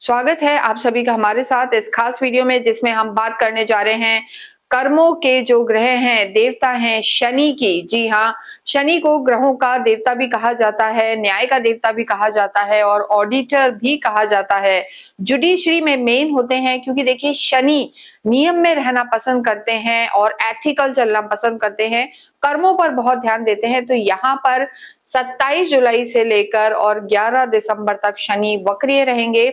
स्वागत है आप सभी का हमारे साथ इस खास वीडियो में जिसमें हम बात करने जा रहे हैं कर्मों के जो ग्रह हैं, देवता हैं शनि की। जी हाँ, शनि को ग्रहों का देवता भी कहा जाता है, न्याय का देवता भी कहा जाता है और ऑडिटर भी कहा जाता है। जुडिशरी में मेन होते हैं क्योंकि देखिए शनि नियम में रहना पसंद करते हैं और एथिकल चलना पसंद करते हैं, कर्मों पर बहुत ध्यान देते हैं। तो यहाँ पर 27 जुलाई से लेकर और 11 दिसंबर तक शनि वक्रिय रहेंगे।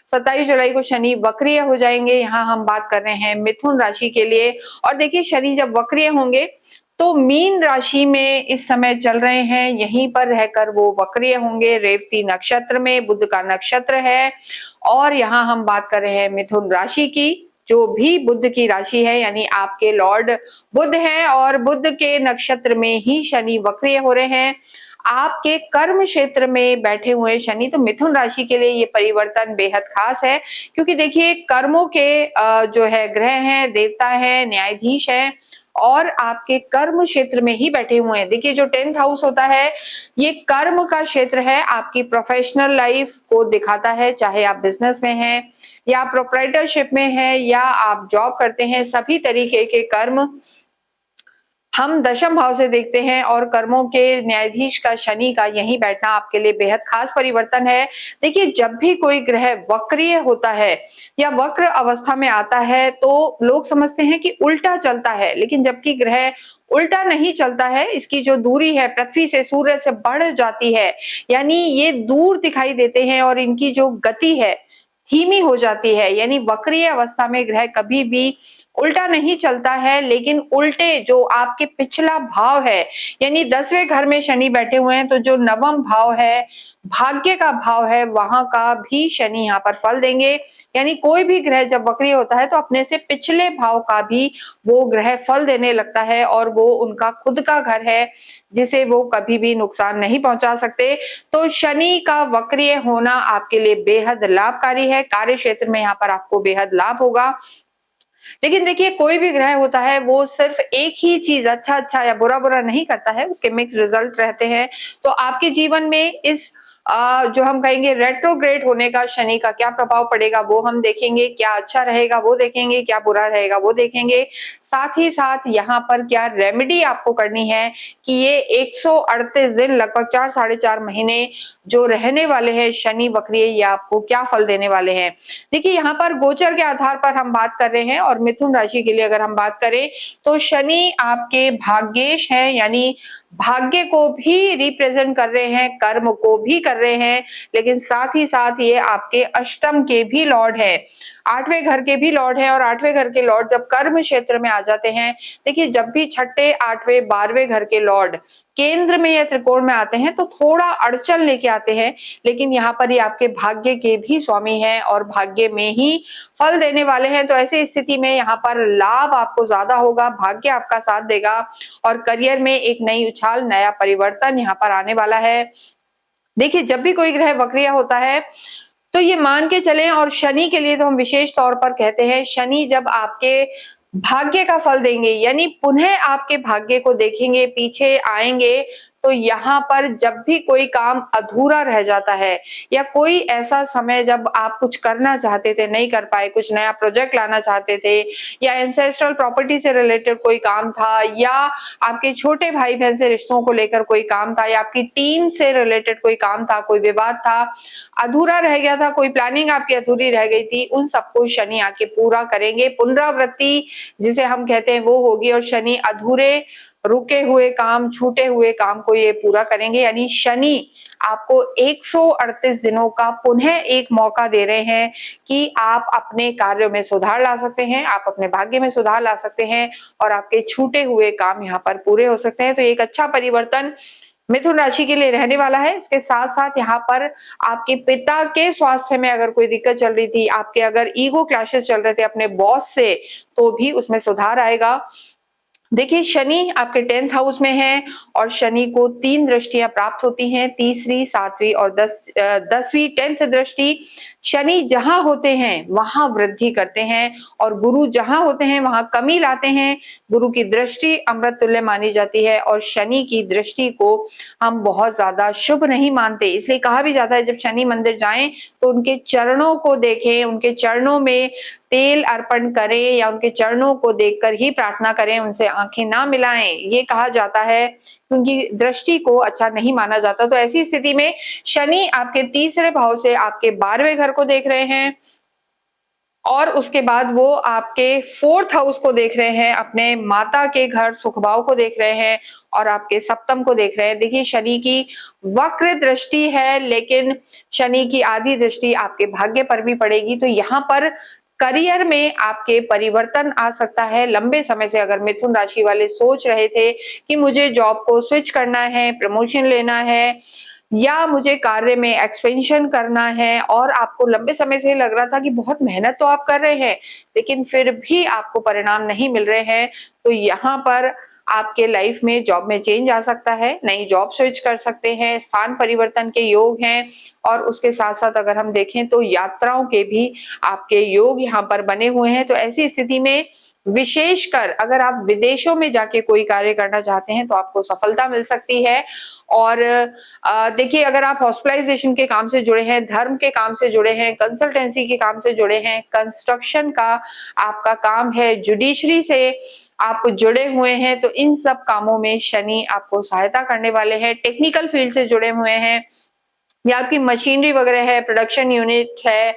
27 जुलाई को शनि वक्रिय हो जाएंगे। यहाँ हम बात कर रहे हैं मिथुन राशि के लिए। और देखिए शनि जब वक्रिय होंगे तो मीन राशि में इस समय चल रहे हैं, यहीं पर रहकर वो वक्रिय होंगे। रेवती नक्षत्र में बुध का नक्षत्र है और यहाँ हम बात कर रहे हैं मिथुन राशि की, जो भी बुध की राशि है, यानी आपके लॉर्ड बुध हैं और बुध के नक्षत्र में ही शनि वक्रिय हो रहे हैं। आपके कर्म क्षेत्र में बैठे हुए शनि, तो मिथुन राशि के लिए ये परिवर्तन बेहद खास है क्योंकि देखिए कर्मों के जो है ग्रह हैं, देवता है, न्यायाधीश है और आपके कर्म क्षेत्र में ही बैठे हुए हैं। देखिए जो 10th हाउस होता है ये कर्म का क्षेत्र है, आपकी प्रोफेशनल लाइफ को दिखाता है, चाहे आप बिजनेस में हैं या प्रोप्राइटरशिप में है या आप जॉब करते हैं, सभी तरीके के कर्म हम दशम भाव से देखते हैं और कर्मों के न्यायाधीश का शनि का यहीं बैठना आपके लिए बेहद खास परिवर्तन है। देखिए जब भी कोई ग्रह वक्रीय होता है या वक्र अवस्था में आता है तो लोग समझते हैं कि उल्टा चलता है, लेकिन जबकि ग्रह उल्टा नहीं चलता है, इसकी जो दूरी है पृथ्वी से सूर्य से बढ़ जाती है, यानी ये दूर दिखाई देते हैं और इनकी जो गति है धीमी हो जाती है। यानी वक्रीय अवस्था में ग्रह कभी भी उल्टा नहीं चलता है, लेकिन उल्टे जो आपके पिछला भाव है, यानी 10वें घर में शनि बैठे हुए हैं तो जो नवम भाव है, भाग्य का भाव है, वहां का भी शनि यहाँ पर फल देंगे। यानी कोई भी ग्रह जब वक्रीय होता है तो अपने से पिछले भाव का भी वो ग्रह फल देने लगता है और वो उनका खुद का घर है जिसे वो कभी भी नुकसान नहीं पहुंचा सकते। तो शनि का वक्रीय होना आपके लिए बेहद लाभकारी है, कार्य क्षेत्र में यहाँ पर आपको बेहद लाभ होगा। लेकिन देखिए कोई भी ग्रह होता है वो सिर्फ एक ही चीज अच्छा अच्छा या बुरा बुरा नहीं करता है, उसके मिक्स रिजल्ट रहते हैं। तो आपके जीवन में इस जो हम कहेंगे रेट्रोग्रेड होने का शनि का क्या प्रभाव पड़ेगा वो हम देखेंगे, क्या अच्छा रहेगा वो देखेंगे, क्या बुरा रहेगा वो देखेंगे। साथ ही साथ यहाँ पर क्या रेमेडी आपको करनी है कि ये 138 दिन लगभग 4 साढ़े 4 महीने जो रहने वाले हैं शनि वक्रीय, ये आपको क्या फल देने वाले हैं। देखिए यहाँ पर गोचर के आधार पर हम बात कर रहे हैं और मिथुन राशि के लिए अगर हम बात करें तो शनि आपके भाग्येश है, यानी भाग्य को भी रिप्रेजेंट कर रहे हैं, कर्म को भी कर रहे हैं, लेकिन साथ ही साथ ये आपके अष्टम के भी लॉर्ड है, 8वें घर के भी लॉर्ड है। और 8वें घर के लॉर्ड जब कर्म क्षेत्र में आ जाते हैं, देखिए जब भी 6ठे 8वें 12वें घर के लॉर्ड केंद्र में या त्रिकोण में आते हैं तो थोड़ा अड़चन लेके आते हैं, लेकिन यहाँ पर ये आपके भाग्य के भी स्वामी हैं और भाग्य में ही फल देने वाले हैं। तो ऐसी स्थिति में यहाँ पर लाभ आपको ज्यादा होगा, भाग्य आपका साथ देगा और करियर में एक नई उछाल, नया परिवर्तन यहाँ पर आने वाला है। देखिए जब भी कोई ग्रह वक्रिय होता है तो ये मान के चलें, और शनि के लिए तो हम विशेष तौर पर कहते हैं शनि जब आपके भाग्य का फल देंगे, यानी पुनः आपके भाग्य को देखेंगे, पीछे आएंगे, तो यहाँ पर जब भी कोई काम अधूरा रह जाता है या कोई ऐसा समय जब आप कुछ करना चाहते थे नहीं कर पाए, कुछ नया प्रोजेक्ट लाना चाहते थे या एंसेस्ट्रल प्रॉपर्टी से रिलेटेड कोई काम था या आपके छोटे भाई बहन से रिश्तों को लेकर कोई काम था या आपकी टीम से रिलेटेड कोई काम था, कोई विवाद था, अधूरा रह गया था, कोई प्लानिंग आपकी अधूरी रह गई थी, उन सबको शनि आके पूरा करेंगे। पुनरावृत्ति जिसे हम कहते हैं वो होगी और शनि अधूरे रुके हुए काम, छूटे हुए काम को ये पूरा करेंगे। यानी शनि आपको 138 दिनों का पुनः एक मौका दे रहे हैं कि आप अपने कार्यों में सुधार ला सकते हैं, आप अपने भाग्य में सुधार ला सकते हैं और आपके छूटे हुए काम यहाँ पर पूरे हो सकते हैं। तो एक अच्छा परिवर्तन मिथुन राशि के लिए रहने वाला है। इसके साथ साथ यहाँ पर आपके पिता के स्वास्थ्य में अगर कोई दिक्कत चल रही थी, आपके अगर ईगो क्लैशेस चल रहे थे अपने बॉस से, तो भी उसमें सुधार आएगा। देखिए शनि आपके 10th हाउस में है और शनि को 3 दृष्टियां प्राप्त होती हैं, तीसरी, 7वीं और 10वीं 10th दृष्टि। शनि जहां होते हैं वहां वृद्धि करते हैं और गुरु जहां होते हैं वहां कमी लाते हैं। गुरु की दृष्टि अमृत तुल्य मानी जाती है और शनि की दृष्टि को हम बहुत ज्यादा शुभ नहीं मानते। इसलिए कहा भी जाता है जब शनि मंदिर जाएं तो उनके चरणों को देखें, उनके चरणों में तेल अर्पण करें या उनके चरणों को देखकर ही प्रार्थना करें, उनसे आंखें ना मिलाएं, ये कहा जाता है क्योंकि दृष्टि को अच्छा नहीं माना जाता। तो ऐसी स्थिति में शनि आपके तीसरे भाव से आपके 12वें घर को देख रहे हैं और उसके बाद वो आपके 4th हाउस को देख रहे हैं, अपने माता के घर सुख भाव को देख रहे हैं और आपके सप्तम को देख रहे हैं। देखिए शनि की वक्र दृष्टि है लेकिन शनि की आधी दृष्टि आपके भाग्य पर भी पड़ेगी। तो यहाँ पर करियर में आपके परिवर्तन आ सकता है। लंबे समय से अगर मिथुन राशि वाले सोच रहे थे कि मुझे जॉब को स्विच करना है, प्रमोशन लेना है या मुझे कार्य में एक्सपेंशन करना है और आपको लंबे समय से लग रहा था कि बहुत मेहनत तो आप कर रहे हैं लेकिन फिर भी आपको परिणाम नहीं मिल रहे हैं, तो यहाँ पर आपके लाइफ में जॉब में चेंज आ सकता है, नई जॉब स्विच कर सकते हैं, स्थान परिवर्तन के योग हैं और उसके साथ साथ अगर हम देखें तो यात्राओं के भी आपके योग यहाँ पर बने हुए हैं। तो ऐसी स्थिति में विशेषकर अगर आप विदेशों में जाके कोई कार्य करना चाहते हैं तो आपको सफलता मिल सकती है। और देखिए अगर आप हॉस्पिटलाइजेशन के काम से जुड़े हैं, धर्म के काम से जुड़े हैं, कंसल्टेंसी के काम से जुड़े हैं, कंस्ट्रक्शन का आपका काम है, जुडिशरी से आप जुड़े हुए हैं, तो इन सब कामों में शनि आपको सहायता करने वाले हैं। टेक्निकल फील्ड से जुड़े हुए हैं या आपकी मशीनरी वगैरह है, प्रोडक्शन यूनिट है,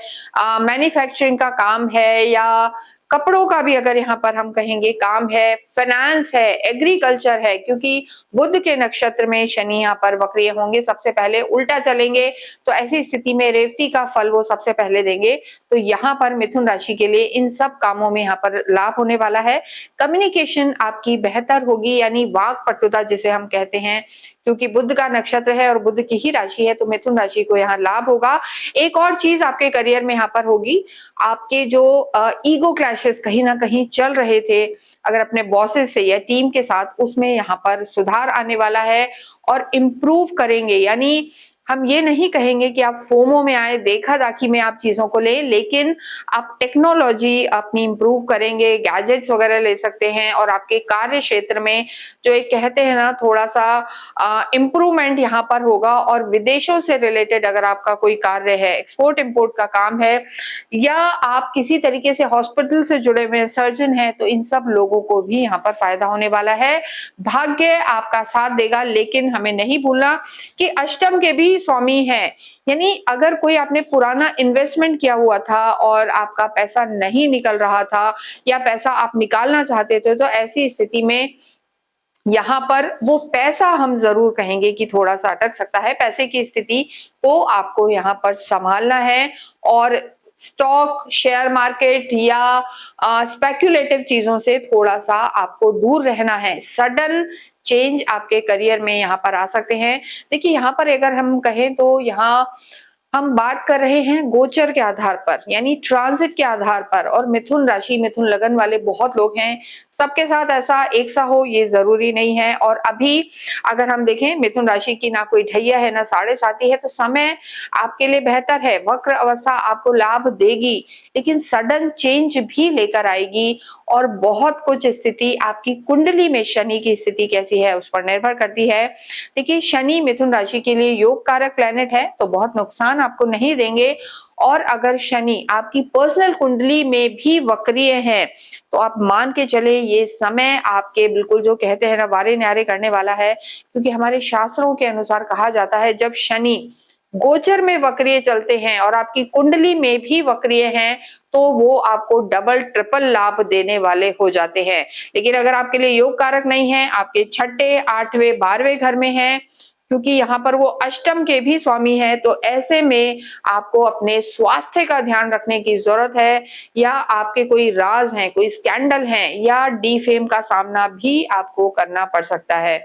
मैन्युफैक्चरिंग का काम है या कपड़ों का भी अगर यहाँ पर हम कहेंगे काम है, फाइनेंस है, एग्रीकल्चर है, क्योंकि बुध के नक्षत्र में शनि यहाँ पर वक्रीय होंगे, सबसे पहले उल्टा चलेंगे, तो ऐसी स्थिति में रेवती का फल वो सबसे पहले देंगे। तो यहाँ पर मिथुन राशि के लिए इन सब कामों में यहाँ पर लाभ होने वाला है। कम्युनिकेशन आपकी बेहतर होगी यानी वाक पटुता जिसे हम कहते हैं, क्योंकि बुध का नक्षत्र है और बुध की ही राशि है तो मिथुन राशि को यहाँ लाभ होगा। एक और चीज आपके करियर में यहाँ पर होगी, आपके जो ईगो क्लैशेस कहीं ना कहीं चल रहे थे अगर अपने बॉसेस से या टीम के साथ, उसमें यहाँ पर सुधार आने वाला है और इम्प्रूव करेंगे। यानी हम ये नहीं कहेंगे कि आप फोमो में आए, देखा दाखी में आप चीजों को लें, लेकिन आप टेक्नोलॉजी अपनी इंप्रूव करेंगे, गैजेट्स वगैरह ले सकते हैं और आपके कार्य क्षेत्र में जो एक कहते हैं ना थोड़ा सा इम्प्रूवमेंट यहाँ पर होगा। और विदेशों से रिलेटेड अगर आपका कोई कार्य है, एक्सपोर्ट इंपोर्ट का काम है या आप किसी तरीके से हॉस्पिटल से जुड़े हुए सर्जन हैं, तो इन सब लोगों को भी यहाँ पर फायदा होने वाला है। भाग्य आपका साथ देगा, लेकिन हमें नहीं भूलना कि अष्टम के भी स्वामी है, यानी अगर कोई आपने पुराना इन्वेस्टमेंट किया हुआ था और आपका पैसा नहीं निकल रहा था या पैसा आप निकालना चाहते थे, तो ऐसी स्थिति में यहाँ पर वो पैसा हम जरूर कहेंगे कि थोड़ा सा अटक सकता है। पैसे की स्थिति को आपको यहाँ पर संभालना है और स्टॉक, शेयर मार्केट या स्पेक्युलेटिव चीजों से थोड़ा सा आपको दूर रहना है। सडन चेंज आपके करियर में यहाँ पर आ सकते हैं। देखिए यहाँ पर अगर हम कहें तो यहाँ हम बात कर रहे हैं गोचर के आधार पर यानी ट्रांजिट के आधार पर, और मिथुन राशि मिथुन लगन वाले बहुत लोग हैं, सबके साथ ऐसा एक सा हो ये जरूरी नहीं है। और अभी अगर हम देखें मिथुन राशि की ना कोई ढैया है ना साढ़े साती है, तो समय आपके लिए बेहतर है। वक्र अवस्था आपको लाभ देगी लेकिन सडन चेंज भी लेकर आएगी और बहुत कुछ स्थिति आपकी कुंडली में शनि की स्थिति कैसी है उस पर निर्भर करती है। देखिए शनि मिथुन राशि के लिए योग कारक प्लेनेट है तो बहुत नुकसान आपको नहीं देंगे, और अगर शनि आपकी पर्सनल कुंडली में भी वक्रीय है तो आप मान के चले ये समय आपके बिल्कुल जो कहते हैं ना वारे न्यारे करने वाला है, क्योंकि हमारे शास्त्रों के अनुसार कहा जाता है जब शनि गोचर में वक्रीय चलते हैं और आपकी कुंडली में भी वक्रीय हैं तो वो आपको डबल ट्रिपल लाभ देने वाले हो जाते हैं। लेकिन अगर आपके लिए योग कारक नहीं है, आपके छठे, आठवें, 12वें घर में है, क्योंकि यहाँ पर वो अष्टम के भी स्वामी है, तो ऐसे में आपको अपने स्वास्थ्य का ध्यान रखने की जरूरत है, या आपके कोई राज हैं, कोई स्कैंडल हैं या डिफेम का सामना भी आपको करना पड़ सकता है।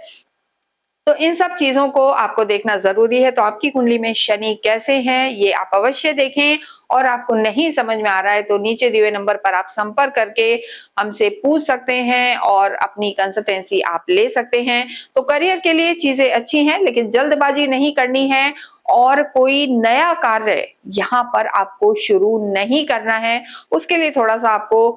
तो इन सब चीजों को आपको देखना जरूरी है। तो आपकी कुंडली में शनि कैसे हैं ये आप अवश्य देखें, और आपको नहीं समझ में आ रहा है तो नीचे दिए हुए नंबर पर आप संपर्क करके हमसे पूछ सकते हैं और अपनी कंसल्टेंसी आप ले सकते हैं। तो करियर के लिए चीजें अच्छी हैं, लेकिन जल्दबाजी नहीं करनी है और कोई नया कार्य यहाँ पर आपको शुरू नहीं करना है। उसके लिए थोड़ा सा आपको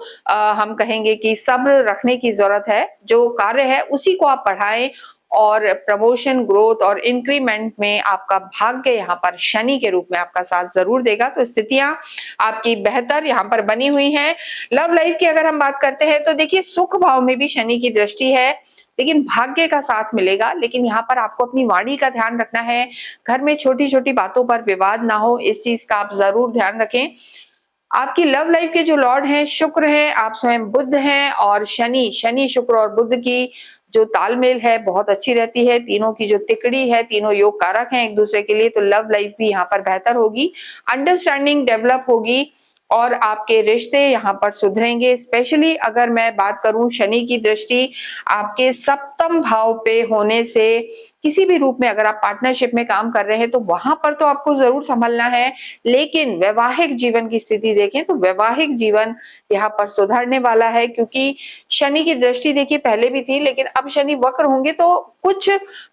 हम कहेंगे कि सब्र रखने की जरूरत है। जो कार्य है उसी को आप बढ़ाएं, और प्रमोशन, ग्रोथ और इंक्रीमेंट में आपका भाग्य यहाँ पर शनि के रूप में आपका साथ जरूर देगा। तो स्थितियां आपकी बेहतर यहाँ पर बनी हुई हैं। लव लाइफ की अगर हम बात करते हैं तो देखिए, सुख भाव में भी शनि की दृष्टि है, लेकिन भाग्य का साथ मिलेगा। लेकिन यहाँ पर आपको अपनी वाणी का ध्यान रखना है। घर में छोटी छोटी बातों पर विवाद ना हो, इस चीज का आप जरूर ध्यान रखें। आपकी लव लाइफ के जो लॉर्ड हैं शुक्र हैं, आप स्वयं बुध हैं, और शनि, शुक्र और बुध की जो तालमेल है बहुत अच्छी रहती है। तीनों की जो तिकड़ी है, तीनों योग कारक हैं एक दूसरे के लिए, तो लव लाइफ भी यहाँ पर बेहतर होगी, अंडरस्टैंडिंग डेवलप होगी और आपके रिश्ते यहाँ पर सुधरेंगे। स्पेशली अगर मैं बात करूं, शनि की दृष्टि आपके सप्तम भाव पे होने से किसी भी रूप में अगर आप पार्टनरशिप में काम कर रहे हैं तो वहां पर तो आपको जरूर संभलना है, लेकिन वैवाहिक जीवन की स्थिति देखें तो वैवाहिक जीवन यहाँ पर सुधरने वाला है। क्योंकि शनि की दृष्टि देखिए पहले भी थी, लेकिन अब शनि वक्र होंगे तो कुछ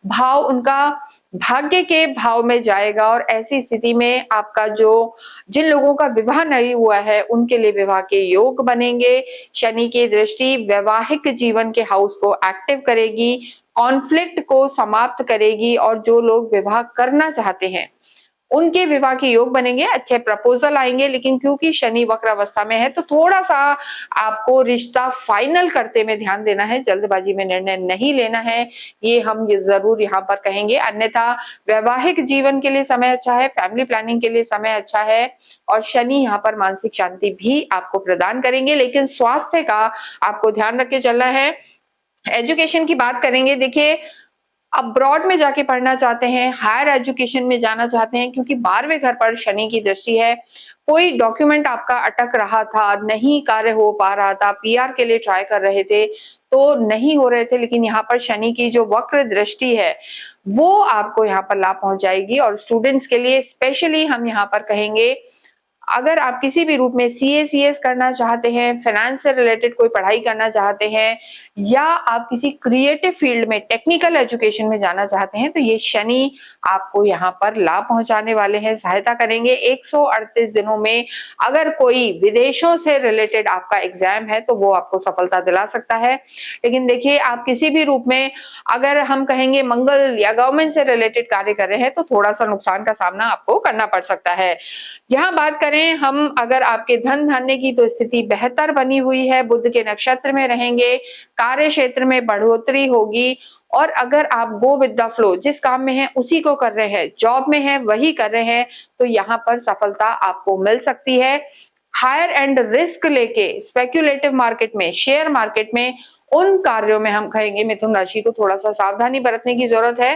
भाव उनका भाग्य के भाव में जाएगा, और ऐसी स्थिति में आपका जो जिन लोगों का विवाह नहीं हुआ है उनके लिए विवाह के योग बनेंगे। शनि की दृष्टि वैवाहिक जीवन के हाउस को एक्टिव करेगी, कॉन्फ्लिक्ट को समाप्त करेगी, और जो लोग विवाह करना चाहते हैं उनके विवाह के योग बनेंगे, अच्छे प्रपोजल आएंगे। लेकिन क्योंकि शनि वक्र अवस्था में है तो थोड़ा सा आपको रिश्ता फाइनल करते में ध्यान देना है, जल्दबाजी में निर्णय नहीं लेना है, ये हम ये जरूर यहाँ पर कहेंगे। अन्यथा वैवाहिक जीवन के लिए समय अच्छा है, फैमिली प्लानिंग के लिए समय अच्छा है, और शनि यहाँ पर मानसिक शांति भी आपको प्रदान करेंगे। लेकिन स्वास्थ्य का आपको ध्यान रख के चलना है। एजुकेशन की बात करेंगे, देखिए अब्रॉड में जाके पढ़ना चाहते हैं, हायर एजुकेशन में जाना चाहते हैं, क्योंकि 12वें घर पर शनि की दृष्टि है। कोई डॉक्यूमेंट आपका अटक रहा था, नहीं कार्य हो पा रहा था, पीआर के लिए ट्राई कर रहे थे तो नहीं हो रहे थे, लेकिन यहाँ पर शनि की जो वक्र दृष्टि है वो आपको यहाँ पर लाभ पहुंचाएगी। और स्टूडेंट्स के लिए स्पेशली हम यहाँ पर कहेंगे, अगर आप किसी भी रूप में सीए सीएस करना चाहते हैं, फाइनेंस से रिलेटेड कोई पढ़ाई करना चाहते हैं, या आप किसी क्रिएटिव फील्ड में टेक्निकल एजुकेशन में जाना चाहते हैं, तो ये शनि आपको यहाँ पर लाभ पहुंचाने वाले हैं, सहायता करेंगे। 138 दिनों में अगर कोई विदेशों से रिलेटेड आपका एग्जाम है तो वो आपको सफलता दिला सकता है। लेकिन देखिए, आप किसी भी रूप में अगर हम कहेंगे मंगल या गवर्नमेंट से रिलेटेड कार्य कर रहे हैं तो थोड़ा सा नुकसान का सामना आपको करना पड़ सकता है। यहाँ बात करें हम अगर आपके धन धान्य की, तो स्थिति बेहतर बनी हुई है, बुध के नक्षत्र में रहेंगे, कार्य क्षेत्र में बढ़ोतरी होगी, और अगर आप गो विद द फ्लो, जिस काम में है उसी को कर रहे हैं, जॉब में है वही कर रहे हैं, तो यहाँ पर सफलता आपको मिल सकती है। हायर एंड रिस्क लेके स्पेक्युलेटिव मार्केट में, शेयर मार्केट में, उन कार्यों में हम कहेंगे मिथुन राशि को थोड़ा सा सावधानी बरतने की जरूरत है।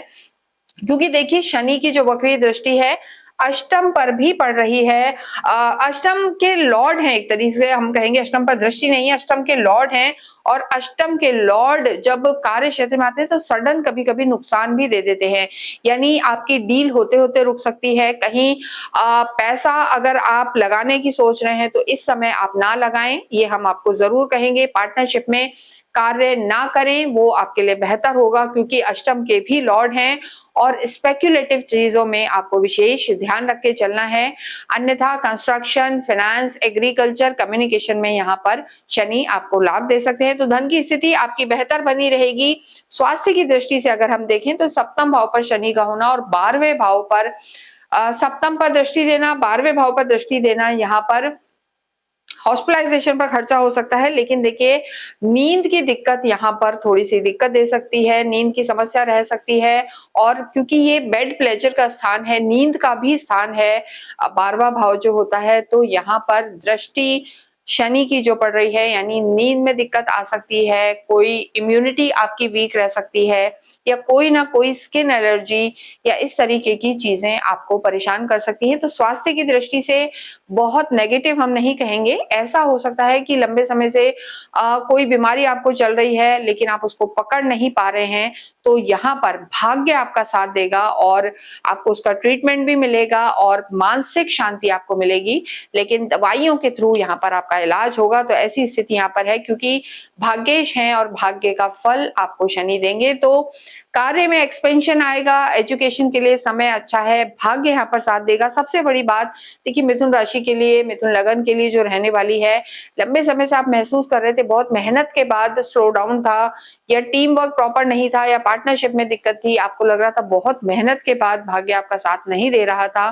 क्योंकि देखिए, शनि की जो वक्री दृष्टि है अष्टम पर भी पड़ रही है। अष्टम के लॉर्ड हैं, एक तरीके से हम कहेंगे, अष्टम पर दृष्टि नहीं है, अष्टम के लॉर्ड हैं, और अष्टम के लॉर्ड जब कार्य क्षेत्र में आते हैं तो सडन कभी कभी नुकसान भी दे देते हैं। यानी आपकी डील होते होते रुक सकती है, कहीं पैसा अगर आप लगाने की सोच रहे हैं तो इस समय आप ना लगाएं, ये हम आपको जरूर कहेंगे। पार्टनरशिप में कार्य ना करें, वो आपके लिए बेहतर होगा, क्योंकि अष्टम के भी लॉर्ड हैं, और स्पेक्युलेटिव चीजों में आपको विशेष ध्यान रख के चलना है। अन्यथा कंस्ट्रक्शन, फाइनेंस, एग्रीकल्चर, कम्युनिकेशन में यहाँ पर शनि आपको लाभ दे सकते हैं। तो धन की स्थिति आपकी बेहतर बनी रहेगी। स्वास्थ्य की दृष्टि से अगर हम देखें तो सप्तम भाव पर शनि का होना और 12वें भाव पर सप्तम पर दृष्टि देना, 12वें भाव पर दृष्टि देना, यहाँ पर हॉस्पिटलाइजेशन पर खर्चा हो सकता है। लेकिन देखिए, नींद की दिक्कत यहाँ पर थोड़ी सी दिक्कत दे सकती है, नींद की समस्या रह सकती है, और क्योंकि ये बेड प्लेजर का स्थान है, नींद का भी स्थान है, 12वां भाव जो होता है, तो यहाँ पर दृष्टि शनि की जो पड़ रही है, यानी नींद में दिक्कत आ सकती है, कोई इम्यूनिटी आपकी वीक रह सकती है, या कोई ना कोई स्किन एलर्जी या इस तरीके की चीजें आपको परेशान कर सकती हैं। तो स्वास्थ्य की दृष्टि से बहुत नेगेटिव हम नहीं कहेंगे। ऐसा हो सकता है कि लंबे समय से कोई बीमारी आपको चल रही है लेकिन आप उसको पकड़ नहीं पा रहे हैं, तो यहाँ पर भाग्य आपका साथ देगा और आपको उसका ट्रीटमेंट भी मिलेगा और मानसिक शांति आपको मिलेगी। लेकिन दवाइयों के थ्रू यहाँ पर आपका इलाज होगा। तो ऐसी स्थिति यहाँ पर है, क्योंकि भाग्येश हैं और भाग्य का फल आपको शनि देंगे। तो कार्य में एक्सपेंशन आएगा, एजुकेशन के लिए समय अच्छा है, भाग्य यहाँ पर साथ देगा। सबसे बड़ी बात देखिए, मिथुन राशि के लिए, मिथुन लगन के लिए जो रहने वाली है, लंबे समय से आप महसूस कर रहे थे बहुत मेहनत के बाद स्लो डाउन था, या टीम वर्क प्रॉपर नहीं था, या पार्टनरशिप में दिक्कत थी, आपको लग रहा था बहुत मेहनत के बाद भाग्य आपका साथ नहीं दे रहा था,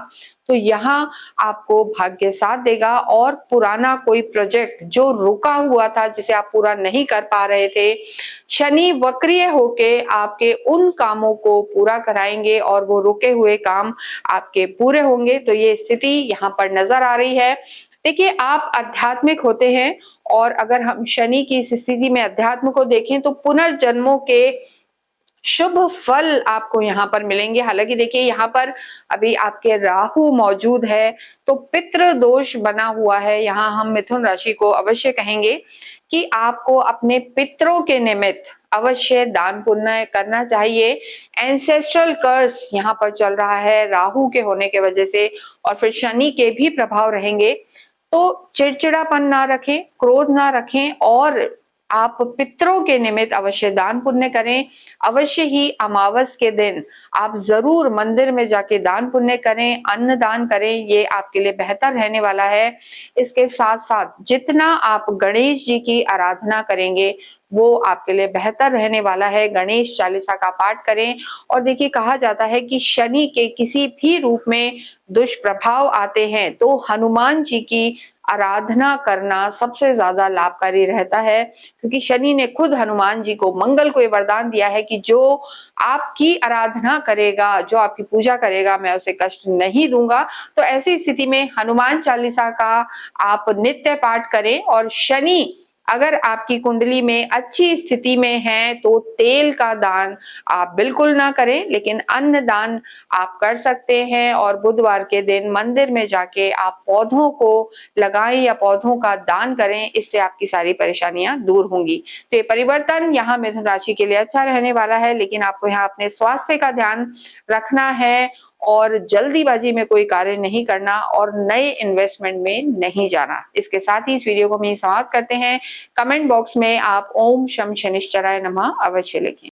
तो यहाँ आपको भाग्य साथ देगा और पुराना कोई प्रोजेक्ट जो रुका हुआ था, जिसे आप पूरा नहीं कर पा रहे थे, शनि वक्रीय होके आपके उन कामों को पूरा कराएंगे और वो रुके हुए काम आपके पूरे होंगे। तो ये स्थिति यहाँ पर नजर आ रही है। देखिए, आप आध्यात्मिक होते हैं, और अगर हम शनि की इस स्थिति में अध्यात्म को देखें तो पुनर्जन्मों के शुभ फल आपको यहाँ पर मिलेंगे। हालांकि देखिए, यहाँ पर अभी आपके राहु मौजूद है, तो पितृ दोष बना हुआ है। यहाँ हम मिथुन राशि को अवश्य कहेंगे कि आपको अपने पितरों के निमित्त अवश्य दान पुण्य करना चाहिए। एंसेस्ट्रल कर्स यहाँ पर चल रहा है राहु के होने के वजह से, और फिर शनि के भी प्रभाव रहेंगे। तो चिड़चिड़ापन ना रखें, क्रोध ना रखें, और आप पितरों के निमित्त अवश्य दान पुण्य करें। अवश्य ही अमावस के दिन आप जरूर मंदिर में जाके दान पुण्य करें, अन्न दान करें, ये आपके लिए बेहतर रहने वाला है। इसके साथ साथ जितना आप गणेश जी की आराधना करेंगे वो आपके लिए बेहतर रहने वाला है। गणेश चालीसा का पाठ करें। और देखिए, कहा जाता है कि शनि के किसी भी रूप में दुष्प्रभाव आते हैं तो हनुमान जी की आराधना करना सबसे ज्यादा लाभकारी रहता है, क्योंकि शनि ने खुद हनुमान जी को, मंगल को ये वरदान दिया है कि जो आपकी आराधना करेगा, जो आपकी पूजा करेगा, मैं उसे कष्ट नहीं दूंगा। तो ऐसी स्थिति में हनुमान चालीसा का आप नित्य पाठ करें। और शनि अगर आपकी कुंडली में अच्छी स्थिति में है तो तेल का दान आप बिल्कुल ना करें, लेकिन अन्न दान आप कर सकते हैं। और बुधवार के दिन मंदिर में जाके आप पौधों को लगाएं या पौधों का दान करें, इससे आपकी सारी परेशानियां दूर होंगी। तो ये परिवर्तन यहाँ मिथुन राशि के लिए अच्छा रहने वाला है, लेकिन आपको यहाँ अपने स्वास्थ्य का ध्यान रखना है और जल्दीबाजी में कोई कार्य नहीं करना और नए इन्वेस्टमेंट में नहीं जाना। इसके साथ ही इस वीडियो को हम यहीं समाप्त करते हैं। कमेंट बॉक्स में आप ओम शम शनिश्चराय नमः अवश्य लिखें।